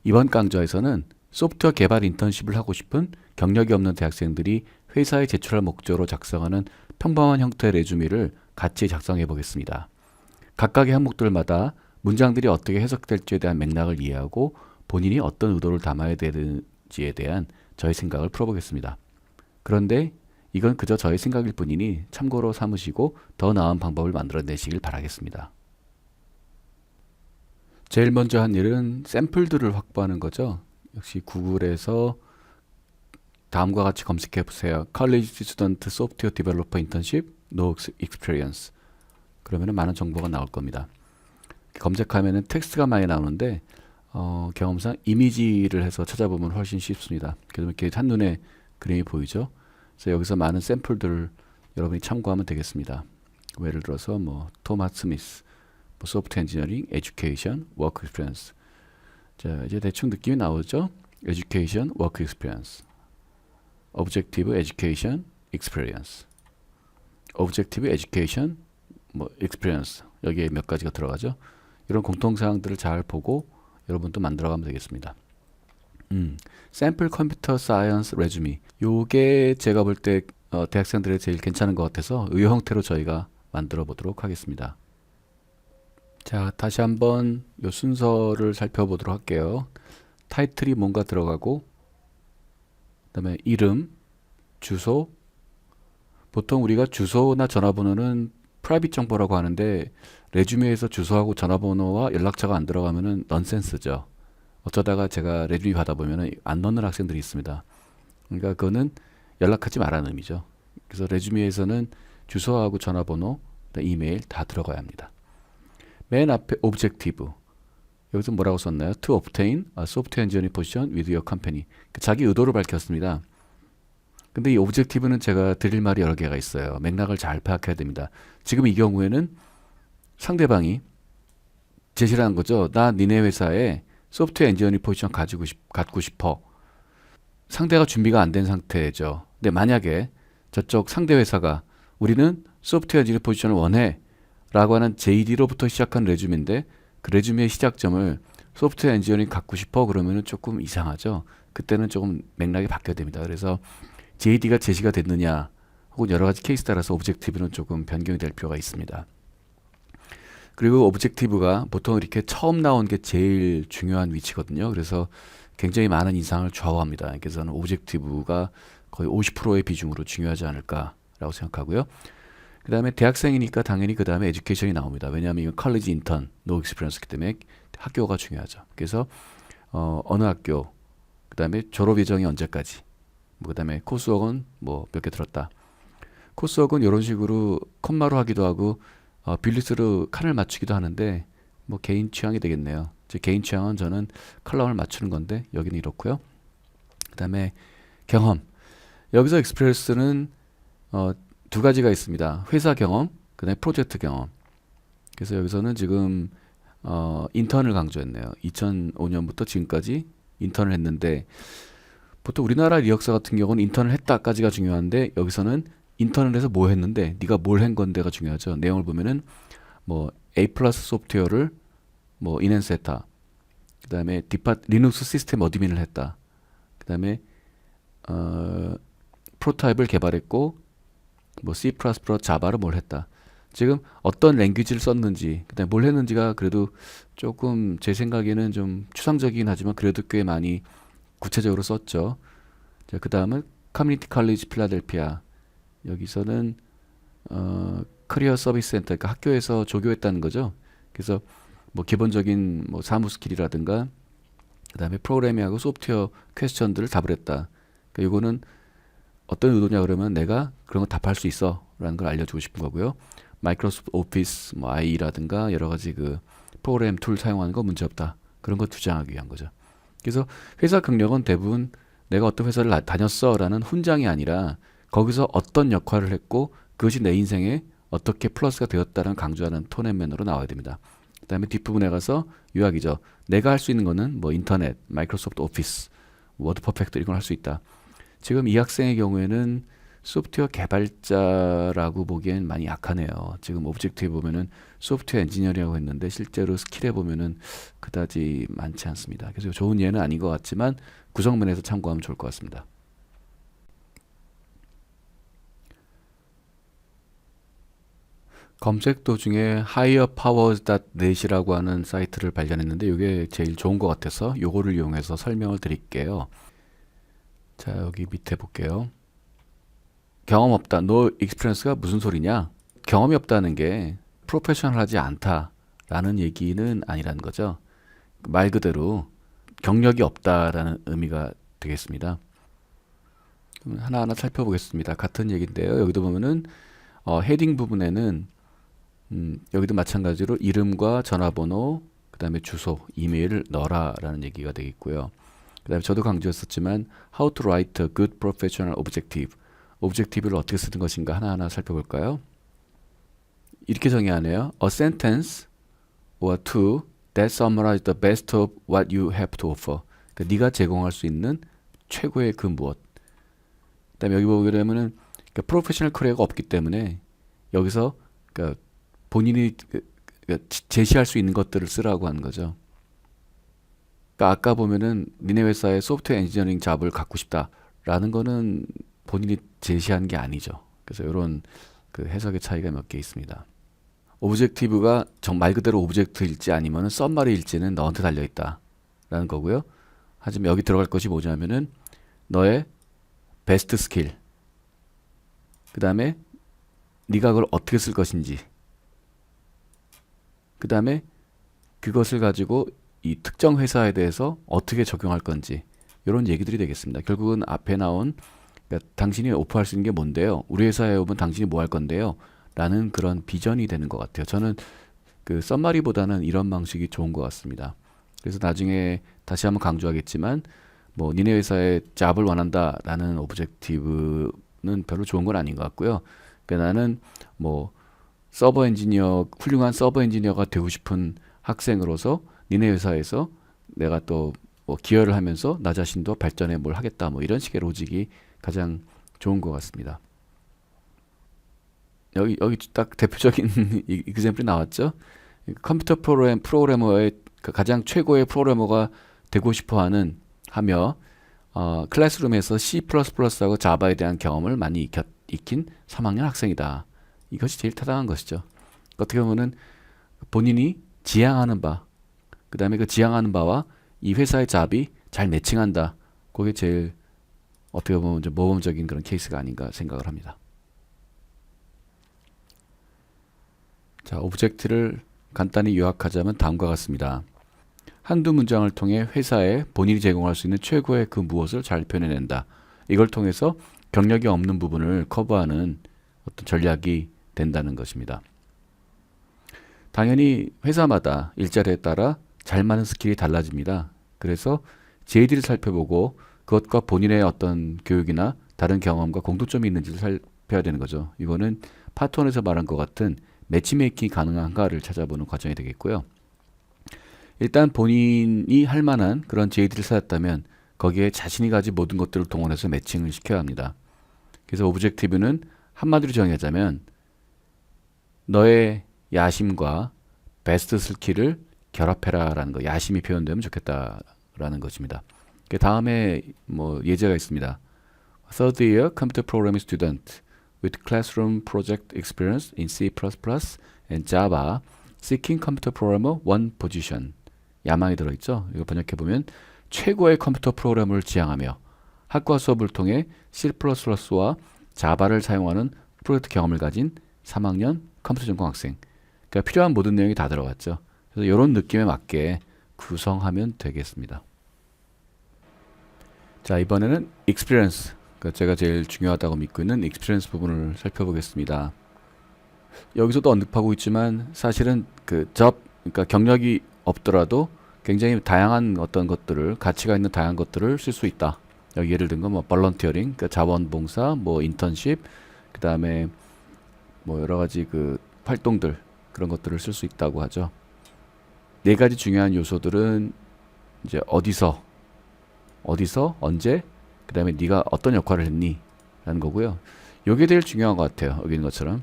이번 강좌에서는 소프트웨어 개발 인턴십을 하고 싶은 경력이 없는 대학생들이 회사에 제출할 목적으로 작성하는 평범한 형태의 레주메를 같이 작성해 보겠습니다. 각각의 항목들마다 문장들이 어떻게 해석될지에 대한 맥락을 이해하고 본인이 어떤 의도를 담아야 되는지에 대한 저의 생각을 풀어보겠습니다. 그런데 이건 그저 저의 생각일 뿐이니 참고로 삼으시고 더 나은 방법을 만들어내시길 바라겠습니다. 제일 먼저 한 일은 샘플들을 확보하는 거죠. 역시 구글에서 다음과 같이 검색해 보세요. College Student Software Developer Internship, No Experience. 그러면 많은 정보가 나올 겁니다. 검색하면 텍스트가 많이 나오는데 경험상 이미지를 해서 찾아보면 훨씬 쉽습니다. 그러면 이렇게 한눈에 그림이 보이죠. 그래서 여기서 많은 샘플들을 여러분이 참고하면 되겠습니다. 예를 들어서 뭐 토마스 스미스, 뭐 소프트 엔지니어링, 에듀케이션, 워크 익스피리언스. 자, 이제 대충 느낌이 나오죠. 에듀케이션, 워크 익스피리언스. objective education experience. objective education 뭐 experience. 여기에 몇 가지가 들어가죠. 이런 공통사항들을 잘 보고 여러분도 만들어가면 되겠습니다. 샘플 컴퓨터 사이언스 레주미. 요게 제가 볼 때 대학생들이 제일 괜찮은 것 같아서 이 형태로 저희가 만들어 보도록 하겠습니다. 자, 다시 한번 요 순서를 살펴보도록 할게요. 타이틀이 뭔가 들어가고, 그 다음에 이름, 주소. 보통 우리가 주소나 전화번호는 프라이빗 정보라고 하는데 레주메에서 주소하고 전화번호와 연락처가 안 들어가면은 넌센스죠. 어쩌다가 제가 레주메 받아보면은 안 넣는 학생들이 있습니다. 그러니까 그거는 연락하지 말라는 의미죠. 그래서 레주메에서는 주소하고 전화번호, 이메일 다 들어가야 합니다. 맨 앞에 objective. 여기서 뭐라고 썼나요? To obtain a software engineering position with your company. 자기 의도를 밝혔습니다. 근데 이 objective는 제가 드릴 말이 여러 개가 있어요. 맥락을 잘 파악해야 됩니다. 지금 이 경우에는 상대방이 제시를 한 거죠. 나 니네 회사에 소프트웨어 엔지니어링 포지션 갖고 싶어. 상대가 준비가 안 된 상태죠. 근데 만약에 저쪽 상대 회사가 우리는 소프트웨어 엔지니어링 포지션을 원해 라고 하는 JD로부터 시작한 레주메인데 그 레주메의 시작점을 소프트웨어 엔지니어링 갖고 싶어 그러면은 조금 이상하죠. 그때는 조금 맥락이 바뀌어야 됩니다. 그래서 JD가 제시가 됐느냐 혹은 여러 가지 케이스 따라서 오브젝티브는 조금 변경이 될 필요가 있습니다. 그리고 오브젝티브가 보통 이렇게 처음 나온 게 제일 중요한 위치거든요. 그래서 굉장히 많은 인상을 좌우합니다. 그래서 저는 오브젝티브가 거의 50%의 비중으로 중요하지 않을까라고 생각하고요. 그 다음에 대학생이니까 당연히 그 다음에 에듀케이션이 나옵니다. 왜냐하면 이건 컬리지 인턴, 노 익스피리언스기 때문에 학교가 중요하죠. 그래서 어느 학교, 그 다음에 졸업 예정이 언제까지, 그 다음에 코스웍은 뭐 몇 개 들었다. 코스웍은 이런 식으로 콤마로 하기도 하고 빌리스로 칸을 맞추기도 하는데 뭐 개인 취향이 되겠네요. 제 개인 취향은 저는 컬럼을 맞추는 건데 여기는 이렇고요. 그 다음에 경험. 여기서 익스피리언스는 두 가지가 있습니다. 회사 경험, 그 다음에 프로젝트 경험. 그래서 여기서는 지금 인턴을 강조했네요. 2005년부터 지금까지 인턴을 했는데 보통 우리나라 이력서 같은 경우는 인턴을 했다까지가 중요한데 여기서는 인턴을 해서 뭐 했는데 네가 뭘 한 건데가 중요하죠. 내용을 보면은 뭐 A 플러스 소프트웨어를 뭐 인핸스 했다. 그 다음에 리눅스 시스템 어드민을 했다. 그 다음에 프로타입을 개발했고 뭐 C++, 자바를 뭘 했다. 지금 어떤 랭귀지를 썼는지, 그다음에 뭘 했는지가 그래도 조금 제 생각에는 좀 추상적이긴 하지만 그래도 꽤 많이 구체적으로 썼죠. 자, 그 다음은 커뮤니티 컬리지 필라델피아. 여기서는 커리어 서비스 센터, 그러니까 학교에서 조교했다는 거죠. 그래서 뭐 기본적인 뭐 사무 스킬이라든가, 그 다음에 프로그래밍하고 소프트웨어 퀘스천들을 답을 했다. 그러니까 이거는 어떤 의도냐 그러면 내가 그런 거 답할 수 있어 라는 걸 알려주고 싶은 거고요. 마이크로소프트 오피스, 뭐 IE라든가 여러 가지 그 프로그램 툴 사용하는 거 문제없다. 그런 거 주장하기 위한 거죠. 그래서 회사 경력은 대부분 내가 어떤 회사를 다녔어 라는 훈장이 아니라 거기서 어떤 역할을 했고 그것이 내 인생에 어떻게 플러스가 되었다는 강조하는 톤앤매너로 나와야 됩니다. 그 다음에 뒷부분에 가서 요약이죠. 내가 할 수 있는 거는 뭐 인터넷, 마이크로소프트 오피스, 워드 퍼펙트 이건 할 수 있다. 지금 이 학생의 경우에는 소프트웨어 개발자라고 보기엔 많이 약하네요. 지금 오브젝트에 보면은 소프트웨어 엔지니어라고 했는데 실제로 스킬에 보면은 그다지 많지 않습니다. 그래서 좋은 예는 아닌 것 같지만 구성면에서 참고하면 좋을 것 같습니다. 검색도 중에 higherpowers.net이라고 하는 사이트를 발견했는데 이게 제일 좋은 것 같아서 요거를 이용해서 설명을 드릴게요. 자, 여기 밑에 볼게요. 경험 없다, no experience가 무슨 소리냐? 경험이 없다는 게 프로페셔널하지 않다라는 얘기는 아니라는 거죠. 말 그대로 경력이 없다라는 의미가 되겠습니다. 그럼 하나하나 살펴보겠습니다. 같은 얘기인데요. 여기도 보면은 헤딩 부분에는 여기도 마찬가지로 이름과 전화번호, 그 다음에 주소, 이메일을 넣어라라는 얘기가 되겠고요. 그 다음에 저도 강조했었지만 How to write a good professional objective. objective를 어떻게 쓰는 것인가 하나하나 살펴볼까요? 이렇게 정의하네요. A sentence or two that summarize the best of what you have to offer. 그러니까 네가 제공할 수 있는 최고의 그 무엇. 그 다음에 여기 보게 되면은 그러니까 프로페셔널 커리어가 없기 때문에 여기서 그러니까 본인이 제시할 수 있는 것들을 쓰라고 하는 거죠. 그러니까 아까 보면은 니네 회사에 소프트웨어 엔지니어링 잡을 갖고 싶다라는 거는 본인이 제시한 게 아니죠. 그래서 이런 그 해석의 차이가 몇 개 있습니다. 오브젝티브가 정말 그대로 오브젝트일지 아니면은 썸마리일지는 너한테 달려 있다라는 거고요. 하지만 여기 들어갈 것이 뭐냐면은 너의 베스트 스킬, 그 다음에 네가 그걸 어떻게 쓸 것인지, 그 다음에 그것을 가지고 이 특정 회사에 대해서 어떻게 적용할 건지 이런 얘기들이 되겠습니다. 결국은 앞에 나온 그러니까 당신이 오퍼할 수 있는 게 뭔데요? 우리 회사에 오면 당신이 뭐 할 건데요? 라는 그런 비전이 되는 것 같아요. 저는 그 썸마리보다는 이런 방식이 좋은 것 같습니다. 그래서 나중에 다시 한번 강조하겠지만 뭐 니네 회사에 잡을 원한다라는 오브젝티브는 별로 좋은 건 아닌 것 같고요. 그러니까 나는 뭐 서버 엔지니어, 훌륭한 서버 엔지니어가 되고 싶은 학생으로서 니네 회사에서 내가 또 뭐 기여를 하면서 나 자신도 발전에 뭘 하겠다 뭐 이런 식의 로직이 가장 좋은 것 같습니다. 여기 딱 대표적인 이그샘플이 나왔죠. 컴퓨터 프로그래머의 가장 최고의 프로그래머가 되고 싶어하는 하며 클래스룸에서 C++하고 자바에 대한 경험을 많이 익힌 3학년 학생이다. 이것이 제일 타당한 것이죠. 어떻게 보면은 본인이 지향하는 바, 그 다음에 그 지향하는 바와 이 회사의 잡이 잘 매칭한다. 그게 제일 어떻게 보면 좀 모범적인 그런 케이스가 아닌가 생각을 합니다. 자, 오브젝트를 간단히 요약하자면 다음과 같습니다. 한두 문장을 통해 회사에 본인이 제공할 수 있는 최고의 그 무엇을 잘 표현해낸다. 이걸 통해서 경력이 없는 부분을 커버하는 어떤 전략이 된다는 것입니다. 당연히 회사마다 일자리에 따라 잘 맞는 스킬이 달라집니다. 그래서 JD를 살펴보고 그것과 본인의 어떤 교육이나 다른 경험과 공통점이 있는지를 살펴야 되는 거죠. 이거는 파트 1에서 말한 것 같은 매치메이킹이 가능한가를 찾아보는 과정이 되겠고요. 일단 본인이 할 만한 그런 JD를 찾았다면 거기에 자신이 가진 모든 것들을 동원해서 매칭을 시켜야 합니다. 그래서 오브젝티브는 한마디로 정의하자면 너의 야심과 베스트 스킬을 결합해라 라는 거, 야심이 표현되면 좋겠다라는 것입니다. 그 다음에 뭐 예제가 있습니다. Third year computer programming student with classroom project experience in C++ and Java seeking computer programmer 1 position. 야망이 들어있죠. 이거 번역해보면 최고의 컴퓨터 프로그램을 지향하며 학과 수업을 통해 C++와 자바를 사용하는 프로젝트 경험을 가진 3학년 컴퓨터 전공 학생. 그러니까 필요한 모든 내용이 다 들어갔죠. 그래서 이런 느낌에 맞게 구성하면 되겠습니다. 자, 이번에는 experience. 그러니까 제가 제일 중요하다고 믿고 있는 experience 부분을 살펴보겠습니다. 여기서도 언급하고 있지만 사실은 그 그러니까 경력이 없더라도 굉장히 다양한 어떤 것들을 가치가 있는 다양한 것들을 쓸 수 있다. 여기 예를 든 건 뭐 volunteering, 그러니까 자원봉사, 뭐 인턴십, 그 다음에 뭐 여러 가지 그 활동들 그런 것들을 쓸 수 있다고 하죠. 네 가지 중요한 요소들은 이제 어디서, 언제, 그 다음에 네가 어떤 역할을 했니? 라는 거고요. 이게 제일 중요한 것 같아요. 여기 있는 것처럼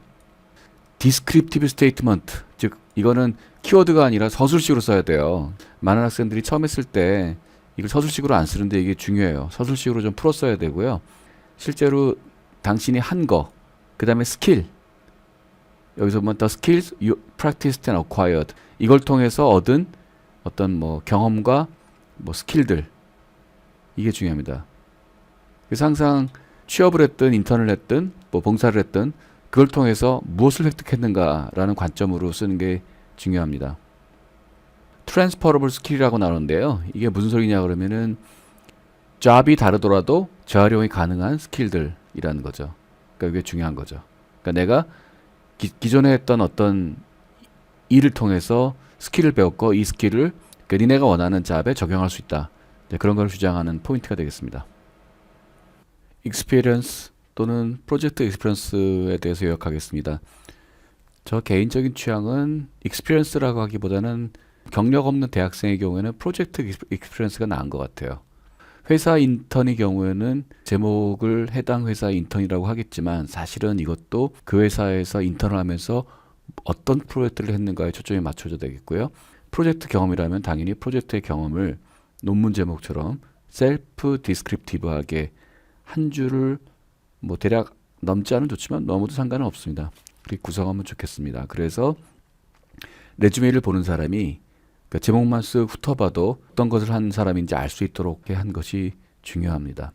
descriptive statement, 즉 이거는 키워드가 아니라 서술식으로 써야 돼요. 많은 학생들이 처음 했을 때 이걸 서술식으로 안 쓰는데 이게 중요해요. 서술식으로 좀 풀어 써야 되고요. 실제로 당신이 한 거, 그 다음에 스킬, 여기서 보면 the skills you practiced and acquired, 이걸 통해서 얻은 어떤 뭐 경험과 뭐 스킬들, 이게 중요합니다. 그래서 항상 취업을 했든 인턴을 했든 뭐 봉사를 했든 그걸 통해서 무엇을 획득했는가라는 관점으로 쓰는 게 중요합니다. transferable skill이라고 나오는데요. 이게 무슨 소리냐 그러면은 job이 다르더라도 재활용이 가능한 스킬들이라는 거죠. 그러니까 이게 중요한 거죠. 그러니까 내가 기존에 했던 어떤 일을 통해서 스킬을 배웠고 이 스킬을 그러니까 니네가 원하는 잡에 적용할 수 있다. 그런 걸 주장하는 포인트가 되겠습니다. experience 또는 프로젝트 experience에 대해서 요약하겠습니다. 저 개인적인 취향은 experience라고 하기보다는 경력 없는 대학생의 경우에는 프로젝트 experience가 나은 것 같아요. 회사 인턴의 경우에는 제목을 해당 회사 인턴이라고 하겠지만 사실은 이것도 그 회사에서 인턴을 하면서 어떤 프로젝트를 했는가에 초점이 맞춰져 되겠고요. 프로젝트 경험이라면 당연히 프로젝트의 경험을 논문 제목처럼 셀프 디스크립티브하게 한 줄을 뭐 대략 넘지 않으면 좋지만 넘어도 상관은 없습니다. 그렇게 구성하면 좋겠습니다. 그래서 레주메를 보는 사람이 그 제목만 쓱 훑어봐도 어떤 것을 한 사람인지 알 수 있도록 한 것이 중요합니다.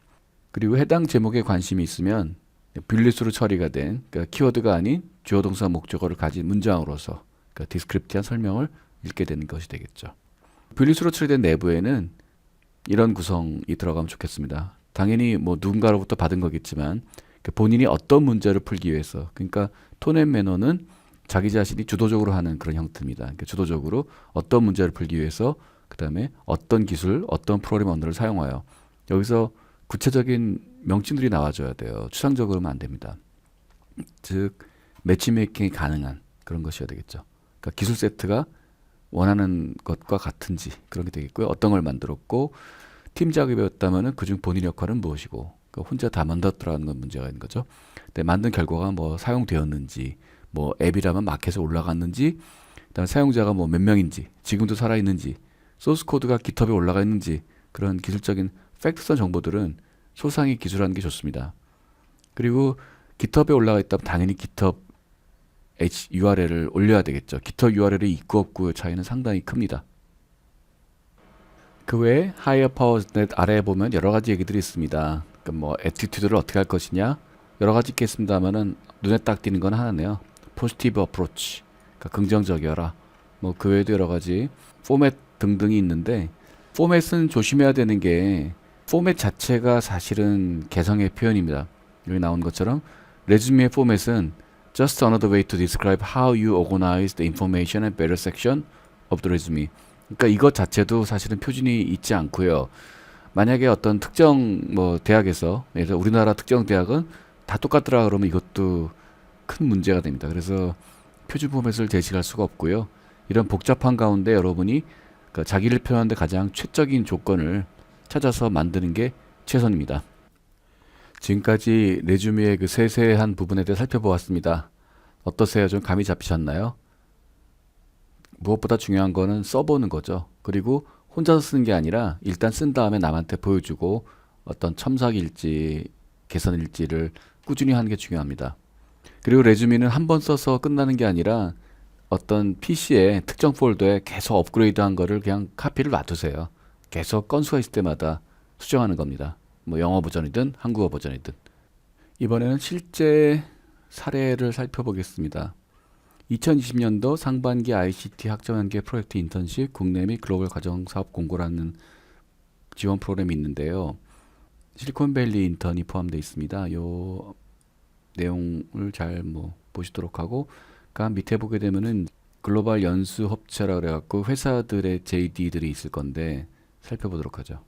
그리고 해당 제목에 관심이 있으면 뷰리스로 처리가 된 그러니까 키워드가 아닌 주어 동사 목적어를 가진 문장으로서 그러니까 디스크립티한 설명을 읽게 되는 것이 되겠죠. 뷰리스로 처리된 내부에는 이런 구성이 들어가면 좋겠습니다. 당연히 뭐 누군가로부터 받은 거겠지만 본인이 어떤 문제를 풀기 위해서, 그러니까 톤 앤 매너는 자기 자신이 주도적으로 하는 그런 형태입니다. 그러니까 주도적으로 어떤 문제를 풀기 위해서 그 다음에 어떤 기술, 어떤 프로그램 언어를 사용하여, 여기서 구체적인 명칭들이 나와줘야 돼요. 추상적으로는 안 됩니다. 즉 매치메이킹이 가능한 그런 것이어야 되겠죠. 그러니까 기술 세트가 원하는 것과 같은지 그런 게 되겠고요. 어떤 걸 만들었고 팀 작업이었다면은 그중 본인 역할은 무엇이고, 그러니까 혼자 다 만들었더라는 건 문제가 있는 거죠. 근데 만든 결과가 뭐 사용되었는지, 뭐 앱이라면 마켓에 올라갔는지, 그다음에 사용자가 뭐 몇 명인지, 지금도 살아 있는지, 소스 코드가 깃허브에 올라가 있는지, 그런 기술적인 팩트성 정보들은 소상히 기술하는 게 좋습니다. 그리고 깃허브에 올라가 있다면 당연히 깃허브 URL을 올려야 되겠죠. 깃허브 URL의 있고 없고의 차이는 상당히 큽니다. 그 외에 하이어 파워넷 아래에 보면 여러 가지 얘기들이 있습니다. 그러니까 뭐 애티튜드를 어떻게 할 것이냐, 여러 가지 있겠습니다만은 눈에 딱 띄는 건 하나네요. 포지티브 어프로치, 그러니까 긍정적이어라. 뭐 그 외에도 여러 가지 포맷 등등이 있는데, 포맷은 조심해야 되는 게 포맷 자체가 사실은 개성의 표현입니다. 여기 나온 것처럼 레주메의 포맷은 just another way to describe how you organize the information and better section of the resume. 그러니까 이것 자체도 사실은 표준이 있지 않고요. 만약에 어떤 특정 뭐 대학에서, 예를 들어 우리나라 특정 대학은 다 똑같더라 그러면 이것도 큰 문제가 됩니다. 그래서 표준 포맷을 제시할 수가 없고요. 이런 복잡한 가운데 여러분이 그러니까 자기를 표현하는데 가장 최적인 조건을 찾아서 만드는 게 최선입니다. 지금까지 레주메의 그 세세한 부분에 대해 살펴보았습니다. 어떠세요? 좀 감이 잡히셨나요? 무엇보다 중요한 거는 써보는 거죠. 그리고 혼자서 쓰는 게 아니라 일단 쓴 다음에 남한테 보여주고 어떤 첨삭일지, 개선일지를 꾸준히 하는 게 중요합니다. 그리고 레주메는 한 번 써서 끝나는 게 아니라 어떤 PC에 특정 폴더에 계속 업그레이드한 거를 그냥 카피를 놔두세요. 계속 건수가 있을 때마다 수정하는 겁니다. 뭐 영어 버전이든 한국어 버전이든. 이번에는 실제 사례를 살펴보겠습니다. 2020년도 상반기 ICT 학점연계 프로젝트 인턴십 국내 및 글로벌 과정사업 공고라는 지원 프로그램이 있는데요. 실리콘밸리 인턴이 포함되어 있습니다. 요 내용을 잘 뭐 보시도록 하고, 그 밑에 보게 되면은 글로벌 연수 업체라 그래갖고 회사들의 JD들이 있을 건데 살펴보도록 하죠.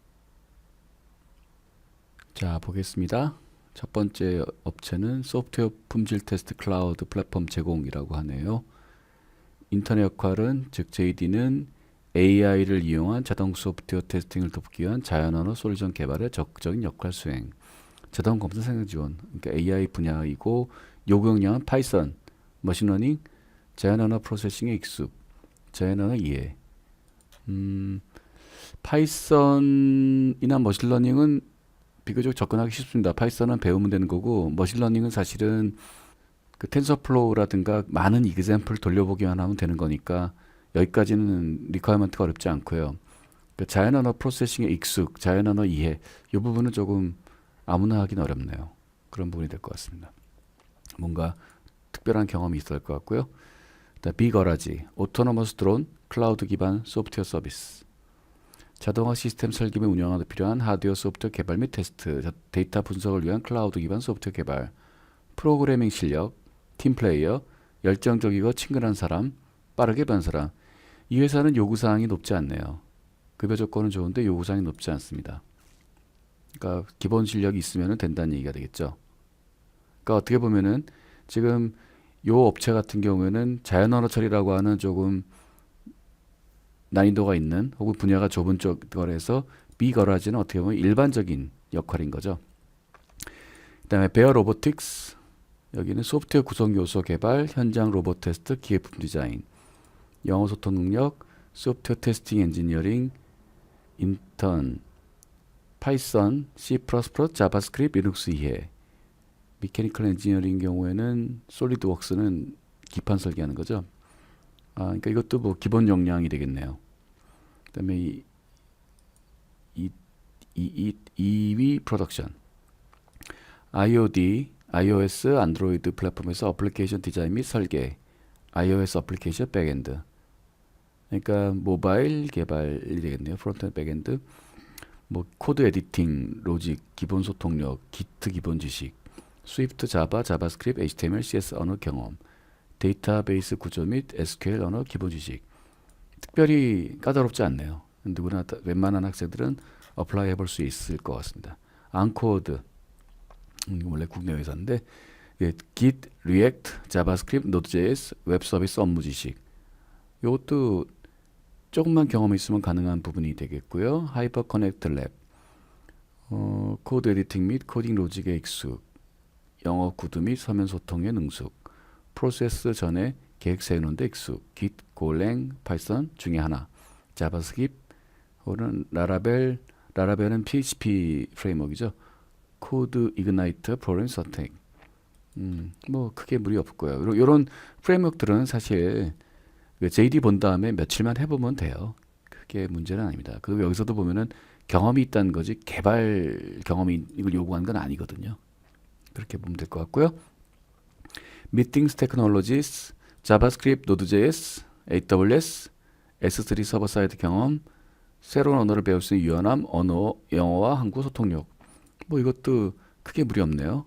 자, 보겠습니다. 첫 번째 업체는 소프트웨어 품질 테스트 클라우드 플랫폼 제공이라고 하네요. 인턴의 역할은, 즉 JD는 AI를 이용한 자동 소프트웨어 테스팅을 돕기 위한 자연언어 솔루션 개발에 적극적인 역할 수행. 자동 검사 생성 지원. 그러니까 AI 분야이고 요구 역량은 파이썬, 머신러닝, 자연 언어 프로세싱에 익숙, 자연 언어 이해. 파이썬이나 머신러닝은 비교적 접근하기 쉽습니다. 파이썬은 배우면 되는 거고 머신러닝은 사실은 그 텐서플로우라든가 많은 이그젬플 돌려보기만 하면 되는 거니까 여기까지는 리퀘어먼트가 어렵지 않고요. 그 자연 언어 프로세싱에 익숙, 자연 언어 이해 이 부분은 조금 아무나 하기는 어렵네요. 그런 부분이 될 것 같습니다. 뭔가 특별한 경험이 있을 것 같고요. 비거라지, 오토노머스 드론, 클라우드 기반 소프트웨어 서비스. 자동화 시스템 설계 및 운영하는 데 필요한 하드웨어 소프트웨어 개발 및 테스트, 데이터 분석을 위한 클라우드 기반 소프트웨어 개발, 프로그래밍 실력, 팀 플레이어, 열정적이고 친근한 사람, 빠르게 변 사람. 이 회사는 요구사항이 높지 않네요. 급여 조건은 좋은데 요구사항이 높지 않습니다. 그러니까 기본 실력이 있으면 된다는 얘기가 되겠죠. 그러니까 어떻게 보면은 지금 요 업체 같은 경우에는 자연 언어 처리라고 하는 조금 난이도가 있는 혹은 분야가 좁은 쪽 거래에서 비거라지는 어떻게 보면 일반적인 역할인 거죠. 그다음에 베어 로보틱스, 여기는 소프트웨어 구성 요소 개발, 현장 로봇 테스트, 기계품 디자인, 영어 소통 능력, 소프트웨어 테스팅 엔지니어링, 인턴, 파이썬, C++, 자바스크립트, 리눅스 이해. 미케니컬 엔지니어링 경우에는 솔리드웍스는 기판 설계하는 거죠. 그러니까 이것도 뭐 기본 역량이 되겠네요. 그다음에 2위 프로덕션, IoT, iOS, 안드로이드 플랫폼에서 어플리케이션 디자인 및 설계, iOS 어플리케이션 백엔드. 그러니까 모바일 개발이 되겠네요. 프론트엔드, 백엔드. 뭐 코드 에디팅, 로직, 기본 소통력, 기트 기본 지식, 스위프트, 자바, 자바스크립트, HTML, CS 언어 경험, 데이터베이스 구조 및 SQL 언어 기본 지식. 특별히 까다롭지 않네요. 누구나 웬만한 학생들은 어플라이 해볼 수 있을 것 같습니다. 앙코드, 원래 국내 회사인데 Git, React, 자바스크립트, Node.js, 웹 서비스 업무 지식. 이것도 조금만 경험이 있으면 가능한 부분이 되겠고요. 하이퍼 커넥트 랩, 코드 에디팅 및 코딩 로직에 익숙, 영어 구두 및 서면 소통에 능숙, 프로세스 전에 계획 세우는 데 익숙, Git, 고랭, 파이썬 중에 하나, 자바스크립트 혹은 라라벨은 PHP 프레임워크이죠. 코드 이그나이트, 프로그램 선택. 뭐 크게 무리 없고요. 이런 프레임워크들은 사실 JD 본 다음에 며칠만 해보면 돼요. 그게 문제는 아닙니다. 그리고 여기서도 보면은 경험이 있다는 거지 개발 경험이 이걸 요구하는 건 아니거든요. 그렇게 보면 될 것 같고요. Meetings Technologies, 자바스크립트, Node.js, AWS, S3 서버 사이드 경험, 새로운 언어를 배울 수 있는 유연함, 영어와 한국 소통력. 뭐 이것도 크게 무리 없네요.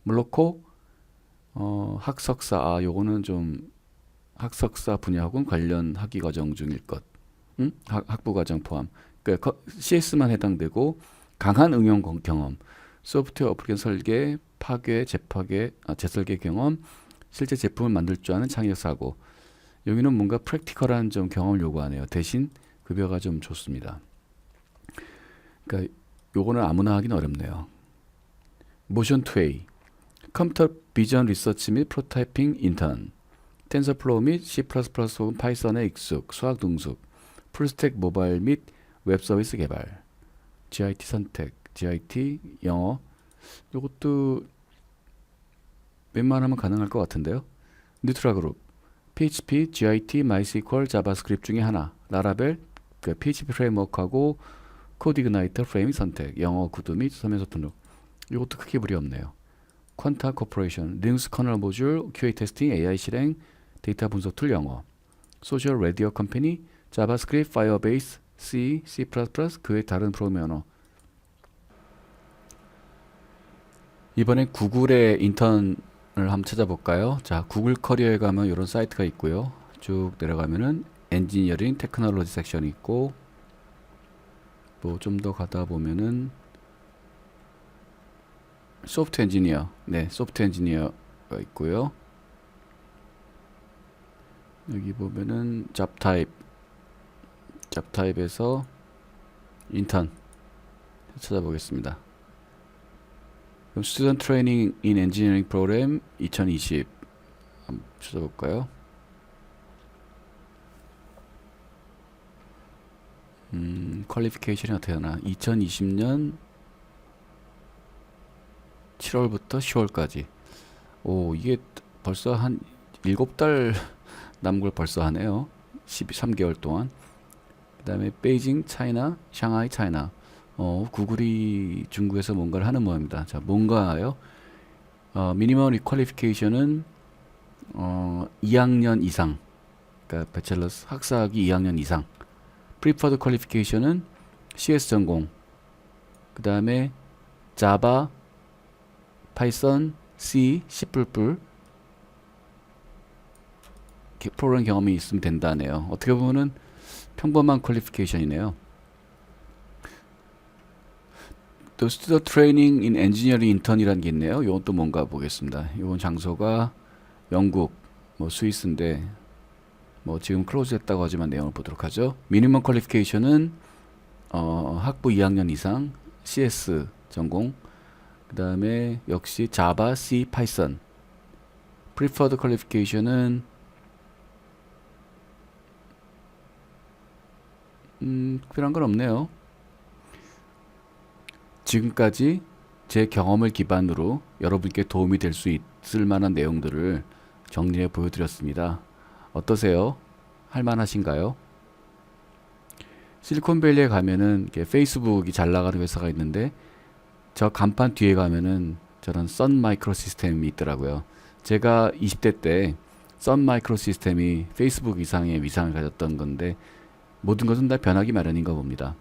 물놓고 학석사, 요거는 좀 학석사 분야하고는 관련 학위 과정 중일 것. 학부 과정 포함. 그러니까 CS만 해당되고 강한 응용 경험, 소프트웨어 어플리케이션 설계, 파괴, 재설계 경험, 실제 제품을 만들 줄 아는 창의력 사고. 여기는 뭔가 프랙티컬한 좀 경험을 요구하네요. 대신 급여가 좀 좋습니다. 그러니까 요거는 아무나 하긴 어렵네요. 모션 투웨이, 컴퓨터 비전 리서치 및 프로타이핑 인턴, 텐서플로우 및 C++ 혹은 파이썬에 익숙, 수학 능숙, 풀스택 모바일 및 웹 서비스 개발, GIT 선택, GIT 영어. 이것도 웬만하면 가능할 것 같은데요. 뉴트라 그룹, PHP, GIT, MySQL, 자바스크립트 중에 하나, 라라벨, 그 PHP 프레임워크하고 코드 이그나이터 프레임 선택, 영어 구두 및 서면 소통력. 이것도 크게 무리 없네요. 퀀타 코퍼레이션, 리눅스 커널 모듈, QA 테스팅, AI 실행, 데이터 분석 툴 영어, 소셜 라디오 컴퍼니, 자바스크립트, 파이어베이스, C, C++, 그 외 다른 프로그래밍 언어. 이번엔 구글의 인턴을 한번 찾아볼까요? 자, 구글 커리어에 가면 이런 사이트가 있고요. 쭉 내려가면은 엔지니어링 테크놀로지 섹션이 있고, 뭐 좀 더 가다 보면은 소프트 엔지니어, 네, 소프트 엔지니어가 있고요. 여기 보면은 잡 타입에서 인턴 찾아보겠습니다. 그럼 Student Training in Engineering Program 2020 한번 찾아볼까요? 퀄리피케이션이 어떻게 되나? 2020년 7월부터 10월까지. 오, 이게 벌써 한 7달 남은 걸 벌써 하네요. 13개월 동안. 그 다음에 베이징, 차이나, 샹하이, 차이나. 구글이 중국에서 뭔가를 하는 모양입니다. 자, 뭔가요? 미니멈 퀄리피케이션은 2학년 이상. 그러니까 배첼러스 학사학위 2학년 이상. 프리퍼드 퀄리피케이션은 CS 전공. 그 다음에 자바, 파이썬, C, C++ 프로그램 경험이 있으면 된다네요. 어떻게 보면은 평범한 퀄리피케이션이네요. 또 스튜던트 트레이닝 인 엔지니어링 인턴이라는 게 있네요. 이건 또 뭔가 보겠습니다. 이건 장소가 영국, 뭐 스위스인데 뭐 지금 클로즈 했다고 하지만 내용을 보도록 하죠. 미니멈 퀄리피케이션은 학부 2학년 이상, CS 전공, 그 다음에 역시 자바, C, 파이썬. 프리퍼드 퀄리피케이션은 특별한 건 없네요. 지금까지 제 경험을 기반으로 여러분께 도움이 될 수 있을 만한 내용들을 정리해 보여드렸습니다. 어떠세요? 할만하신가요? 실리콘밸리에 가면은 페이스북이 잘 나가는 회사가 있는데 저 간판 뒤에 가면은 저런 선 마이크로 시스템이 있더라고요. 제가 20대 때 선 마이크로 시스템이 페이스북 이상의 위상을 가졌던 건데 모든 것은 다 변하기 마련인가 봅니다.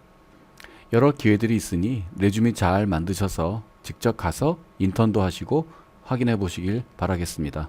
여러 기회들이 있으니 레주메 잘 만드셔서 직접 가서 인턴도 하시고 확인해 보시길 바라겠습니다.